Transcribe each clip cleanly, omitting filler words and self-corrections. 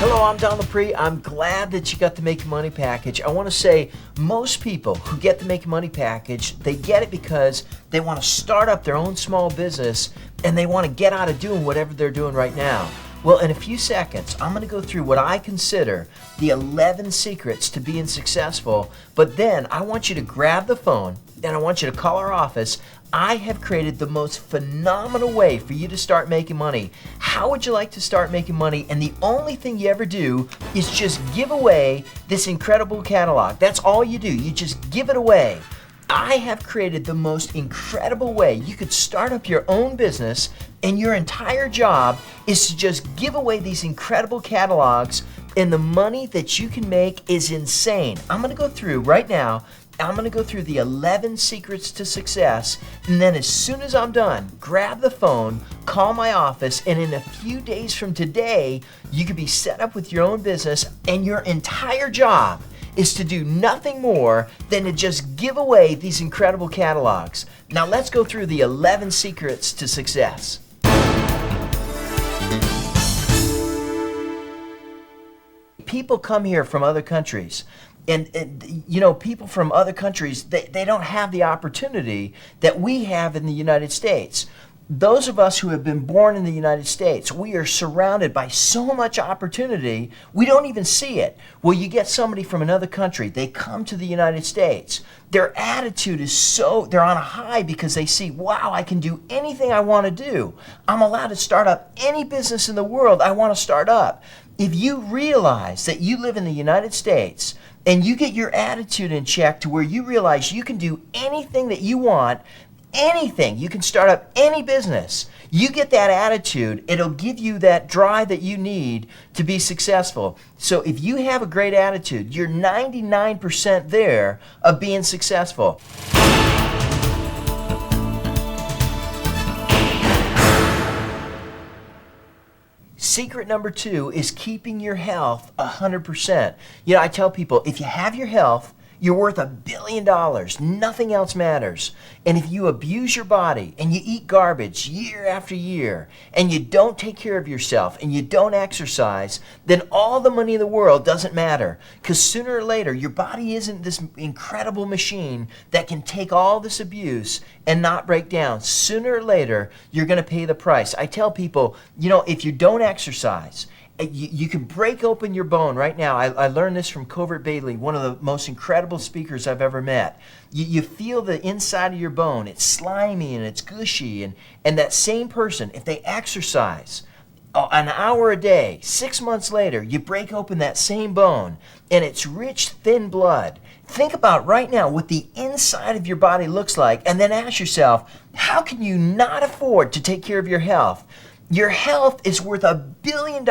Hello, I'm Don Lapre. I'm glad that you got the Make Your Money package. I want to say most people who get the Make Your Money package, they get it because they want to start up their own small business and they want to get out of doing whatever they're doing right now. Well, in a few seconds, I'm going to go through what I consider the 11 secrets to being successful, but then I want you to grab the phone and I want you to call our office. I have created the most phenomenal way for you to start making money. How would you like to start making money? And the only thing you ever do is just give away this incredible catalog. That's all you do. You just give it away. I have created the most incredible way you could start up your own business, and your entire job is to just give away these incredible catalogs, and the money that you can make is insane. I'm going to go through right now. I'm going to go through the 11 secrets to success, and then as soon as I'm done, grab the phone, call my office, and in a few days from today, you could be set up with your own business, and your entire job is to do nothing more than to just give away these incredible catalogs. Now let's go through the 11 secrets to success. People come here from other countries. And you know, people from other countries, they don't have the opportunity that we have in the United States. Those of us who have been born in the United States, we are surrounded by so much opportunity, we don't even see it. Well, you get somebody from another country, they come to the United States. Their attitude is they're on a high because they see, wow, I can do anything I want to do. I'm allowed to start up any business in the world I want to start up. If you realize that you live in the United States and you get your attitude in check to where you realize you can do anything that you want, anything, you can start up any business, you get that attitude, it'll give you that drive that you need to be successful. So if you have a great attitude, you're 99% there of being successful. Secret number 2 is keeping your health 100%. You know, I tell people, if you have your health, you're worth $1 billion. Nothing else matters. And if you abuse your body and you eat garbage year after year and you don't take care of yourself and you don't exercise, then all the money in the world doesn't matter. Because sooner or later, your body isn't this incredible machine that can take all this abuse and not break down. Sooner or later, you're going to pay the price. I tell people, you know, if you don't exercise, you can break open your bone right now. I learned this from Covert Bailey, one of the most incredible speakers I've ever met. You feel the inside of your bone. It's slimy and it's gushy. And that same person, if they exercise an hour a day, 6 months later, you break open that same bone and it's rich, thin blood. Think about right now what the inside of your body looks like, and then ask yourself, how can you not afford to take care of your health? Your health is worth $1 billion.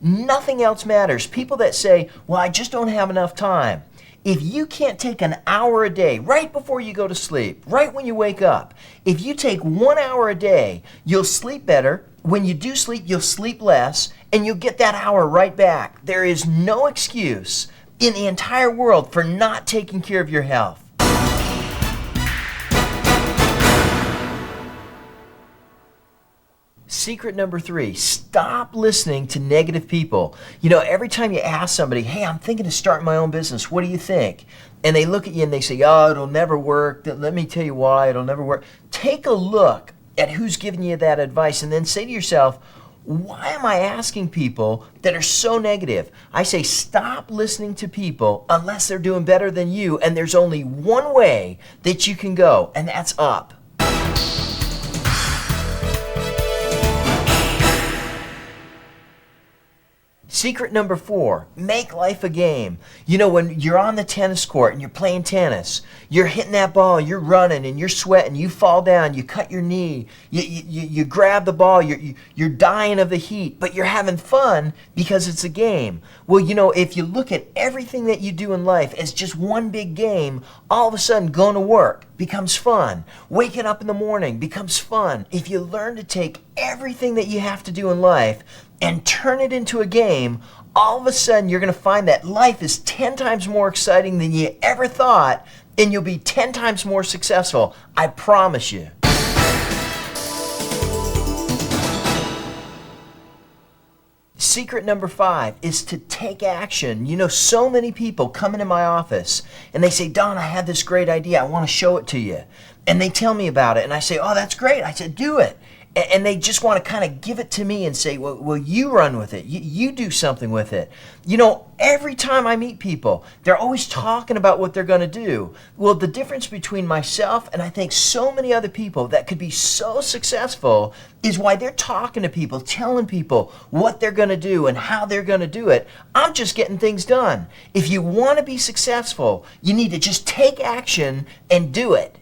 Nothing else matters. People that say, well, I just don't have enough time. If you can't take an hour a day, right before you go to sleep, right when you wake up, if you take 1 hour a day, you'll sleep better. When you do sleep, you'll sleep less, and you'll get that hour right back. There is no excuse in the entire world for not taking care of your health. Secret number 3, stop listening to negative people. You know, every time you ask somebody, hey, I'm thinking of starting my own business, what do you think? And they look at you and they say, oh, it'll never work. Let me tell you why it'll never work. Take a look at who's giving you that advice and then say to yourself, why am I asking people that are so negative? I say stop listening to people unless they're doing better than you, and there's only one way that you can go, and that's up. Secret number 4, make life a game. You know, when you're on the tennis court and you're playing tennis, you're hitting that ball, you're running and you're sweating, you fall down, you cut your knee, you grab the ball, you're dying of the heat, but you're having fun because it's a game. Well, you know, if you look at everything that you do in life as just one big game, all of a sudden going to work becomes fun. Waking up in the morning becomes fun. If you learn to take everything that you have to do in life and turn it into a game, all of a sudden you're going to find that life is 10 times more exciting than you ever thought, and you'll be 10 times more successful. I promise you. Secret number 5 is to take action. You know, so many people come into my office and they say, Don, I have this great idea. I want to show it to you. And they tell me about it. And I say, oh, that's great. I said, do it. And they just want to kind of give it to me and say, well, you run with it. You do something with it. You know, every time I meet people, they're always talking about what they're going to do. Well, the difference between myself and I think so many other people that could be so successful is why they're talking to people, telling people what they're going to do and how they're going to do it. I'm just getting things done. If you want to be successful, you need to just take action and do it.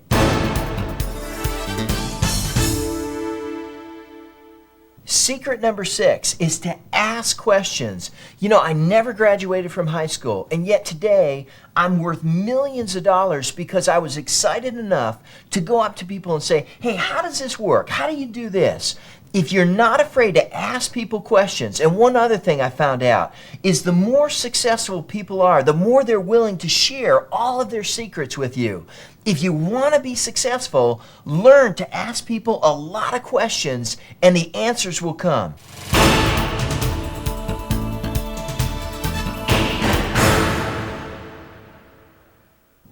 Secret number 6 is to ask questions. You know, I never graduated from high school, and yet today I'm worth millions of dollars because I was excited enough to go up to people and say, hey, how does this work? How do you do this? If you're not afraid to ask people questions, and one other thing I found out is the more successful people are, the more they're willing to share all of their secrets with you. If you want to be successful, learn to ask people a lot of questions and the answers will come.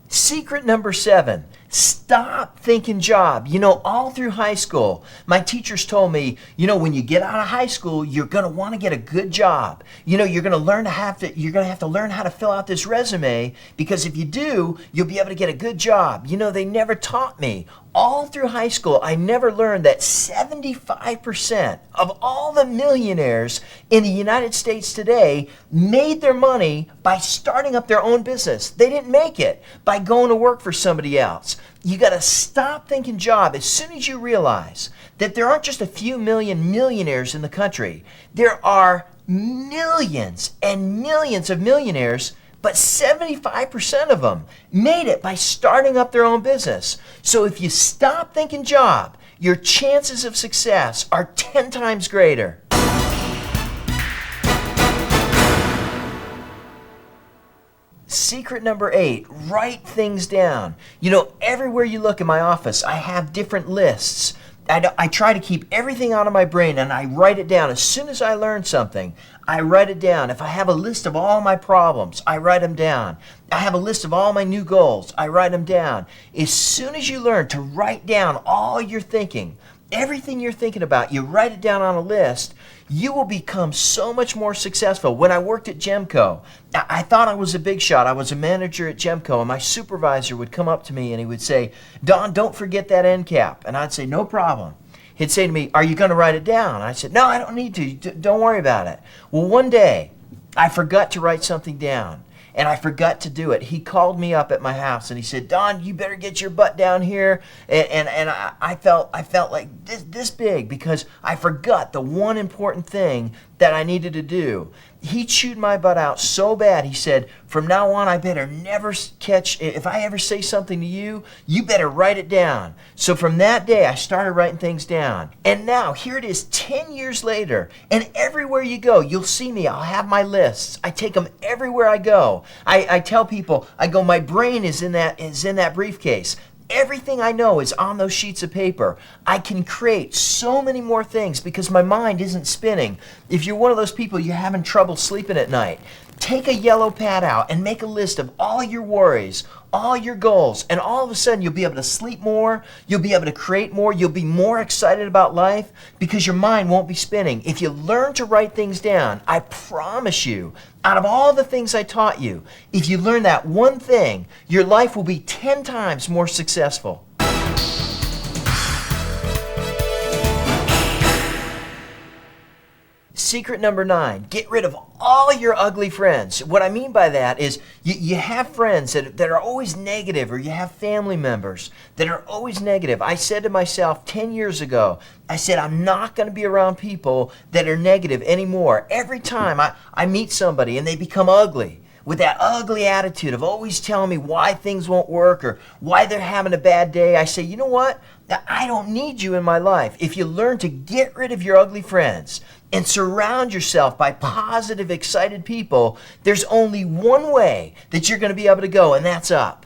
Secret number 7, stop thinking job. You know, all through high school, my teachers told me, you know, when you get out of high school, you're going to want to get a good job. You know, you're going to have to learn how to fill out this resume, because if you do, you'll be able to get a good job. You know, they never taught me. All through high school, I never learned that 75% of all the millionaires in the United States today made their money by starting up their own business. They didn't make it by going to work for somebody else. You got to stop thinking job as soon as you realize that there aren't just a few million millionaires in the country. There are millions and millions of millionaires, but 75% of them made it by starting up their own business. So if you stop thinking job, your chances of success are 10 times greater. Secret number 8, write things down. You know, everywhere you look in my office, I have different lists. I try to keep everything out of my brain and I write it down. As soon as I learn something, I write it down. If I have a list of all my problems, I write them down. I have a list of all my new goals, I write them down. As soon as you learn to write down all you're thinking, everything you're thinking about, you write it down on a list, you will become so much more successful. When I worked at Gemco, I thought I was a big shot. I was a manager at Gemco, and my supervisor would come up to me and he would say, Don, don't forget that end cap. And I'd say, no problem. He'd say to me, are you going to write it down? I said, no, I don't need to. Don't worry about it. Well, one day, I forgot to write something down. And I forgot to do it. He called me up at my house and he said, Don, you better get your butt down here. And I felt like this big because I forgot the one important thing that I needed to do. He chewed my butt out so bad, he said, from now on, I better never catch, if I ever say something to you, you better write it down. So from that day, I started writing things down. And now, here it is 10 years later, and everywhere you go, you'll see me, I'll have my lists. I take them everywhere I go. I tell people, I go, my brain is in that briefcase. Everything I know is on those sheets of paper. I can create so many more things because my mind isn't spinning. If you're one of those people you're having trouble sleeping at night, take a yellow pad out and make a list of all your worries, all your goals, and all of a sudden you'll be able to sleep more, you'll be able to create more, you'll be more excited about life because your mind won't be spinning. If you learn to write things down, I promise you, out of all the things I taught you, if you learn that one thing, your life will be 10 times more successful. Secret number 9, get rid of all your ugly friends. What I mean by that is you have friends that are always negative, or you have family members that are always negative. I said to myself 10 years ago, I said, I'm not going to be around people that are negative anymore. Every time I meet somebody and they become ugly, with that ugly attitude of always telling me why things won't work or why they're having a bad day, I say, you know what? I don't need you in my life. If you learn to get rid of your ugly friends and surround yourself by positive, excited people, there's only one way that you're going to be able to go, and that's up.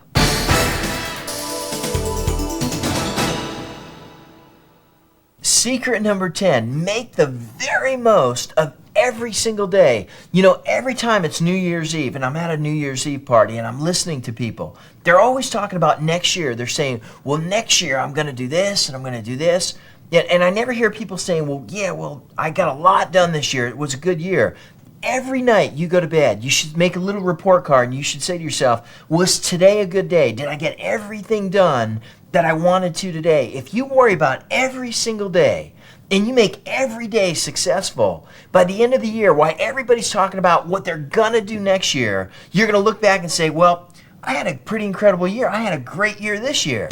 Secret number 10, make the very most of every single day. You know, every time it's New Year's Eve and I'm at a New Year's Eve party and I'm listening to people, they're always talking about next year. They're saying, well, next year I'm going to do this and I'm going to do this. And I never hear people saying, well, I got a lot done this year. It was a good year. Every night you go to bed, you should make a little report card and you should say to yourself, was today a good day? Did I get everything done that I wanted to today? If you worry about every single day and you make every day successful, by the end of the year, while everybody's talking about what they're going to do next year, you're going to look back and say, well, I had a pretty incredible year. I had a great year this year.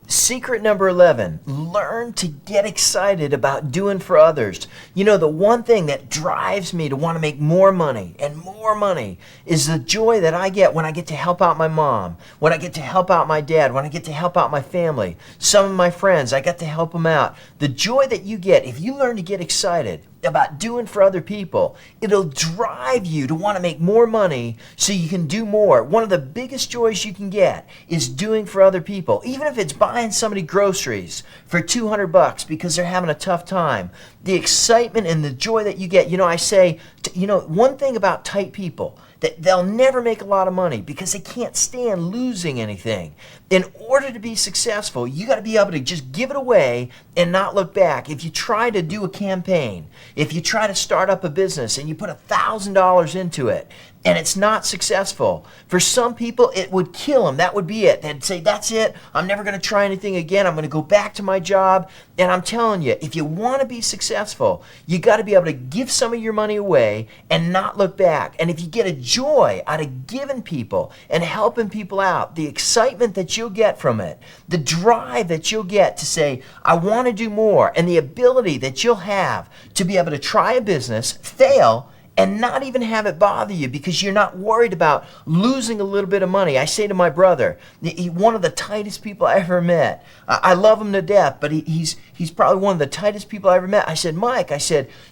Secret number 11, learn to get excited about doing for others. You know, the one thing that drives me to want to make more money and more money is the joy that I get when I get to help out my mom, when I get to help out my dad, when I get to help out my family, some of my friends, I got to help them out. The joy that you get if you learn to get excited about doing for other people, it'll drive you to want to make more money so you can do more. One of the biggest joys you can get is doing for other people, even if it's buying somebody groceries for $200 because they're having a tough time. The excitement and the joy that you get. You know, I say, one thing about tight people, that they'll never make a lot of money because they can't stand losing anything. In order to be successful, you got to be able to just give it away and not look back. If you try to do a campaign, if you try to start up a business and you put $1,000 into it and it's not successful, for some people it would kill them. That would be it. They'd say, that's it. I'm never going to try anything again. I'm going to go back to my job. And I'm telling you, if you want to be successful, you got to be able to give some of your money away and not look back. And if you get a joy out of giving people and helping people out, the excitement that you'll get from it, the drive that you'll get to say, I want to do more, and the ability that you'll have to be able to try a business, fail, and not even have it bother you because you're not worried about losing a little bit of money. I say to my brother, he's one of the tightest people I ever met. I love him to death, but he's probably one of the tightest people I ever met. I said, Mike,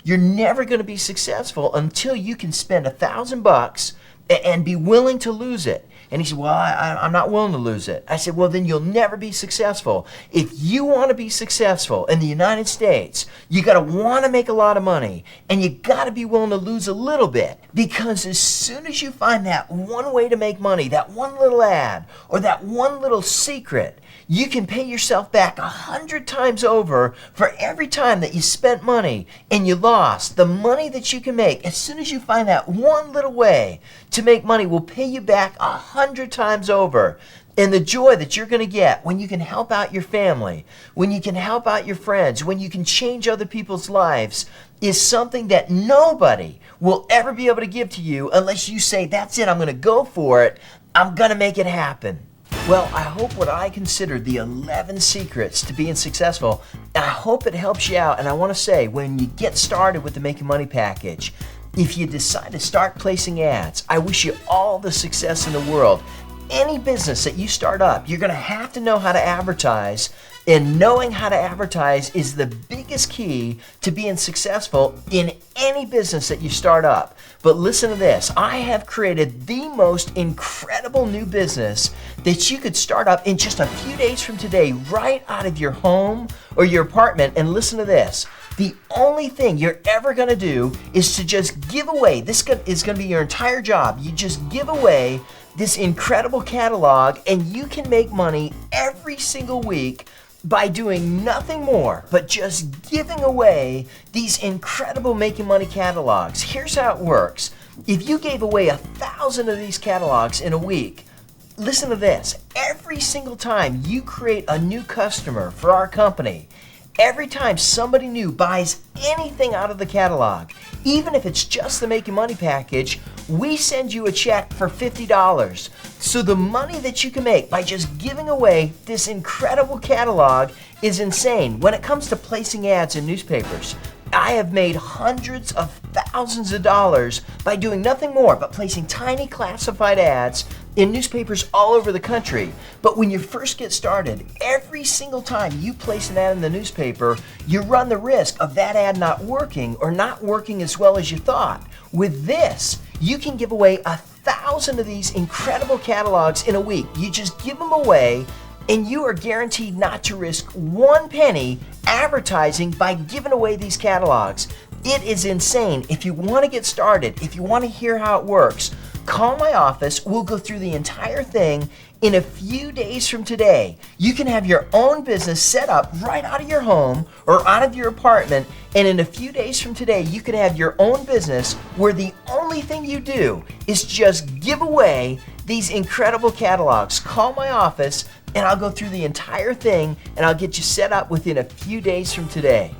you're never going to be successful until you can spend $1,000 and be willing to lose it. And he said, well, I'm not willing to lose it. I said, well, then you'll never be successful. If you want to be successful in the United States, you got to want to make a lot of money, and you got to be willing to lose a little bit, because as soon as you find that one way to make money, that one little ad or that one little secret, you can pay yourself back 100 times over for every time that you spent money and you lost. The money that you can make, as soon as you find that one little way to make money, will pay you back 100 times over. And the joy that you're going to get when you can help out your family, when you can help out your friends, when you can change other people's lives, is something that nobody will ever be able to give to you unless you say, that's it, I'm going to go for it, I'm going to make it happen. Well, I hope what I consider the 11 secrets to being successful, I hope it helps you out. And I want to say, when you get started with the Making Money package, if you decide to start placing ads, I wish you all the success in the world. Any business that you start up, you're going to have to know how to advertise, and knowing how to advertise is the biggest key to being successful in any business that you start up. But listen to this, I have created the most incredible new business that you could start up in just a few days from today, right out of your home or your apartment. And listen to this, the only thing you're ever going to do is to just give away, this is going to be your entire job, you just give away this incredible catalog, and you can make money every single week by doing nothing more but just giving away these incredible Making Money catalogs. Here's how it works. If you gave away 1,000 of these catalogs in a week, listen to this, every single time you create a new customer for our company, every time somebody new buys anything out of the catalog, even if it's just the Making Money package, we send you a check for $50. So the money that you can make by just giving away this incredible catalog is insane. When it comes to placing ads in newspapers, I have made hundreds of thousands of dollars by doing nothing more but placing tiny classified ads in newspapers all over the country. But when you first get started, every single time you place an ad in the newspaper, you run the risk of that ad not working or not working as well as you thought. With this, you can give away 1,000 of these incredible catalogs in a week. You just give them away, and you are guaranteed not to risk one penny advertising by giving away these catalogs. It is insane. If you want to get started, if you want to hear how it works, call my office. We'll go through the entire thing. In a few days from today, you can have your own business set up right out of your home or out of your apartment. And in a few days from today, you can have your own business where the only thing you do is just give away these incredible catalogs. Call my office and I'll go through the entire thing and I'll get you set up within a few days from today.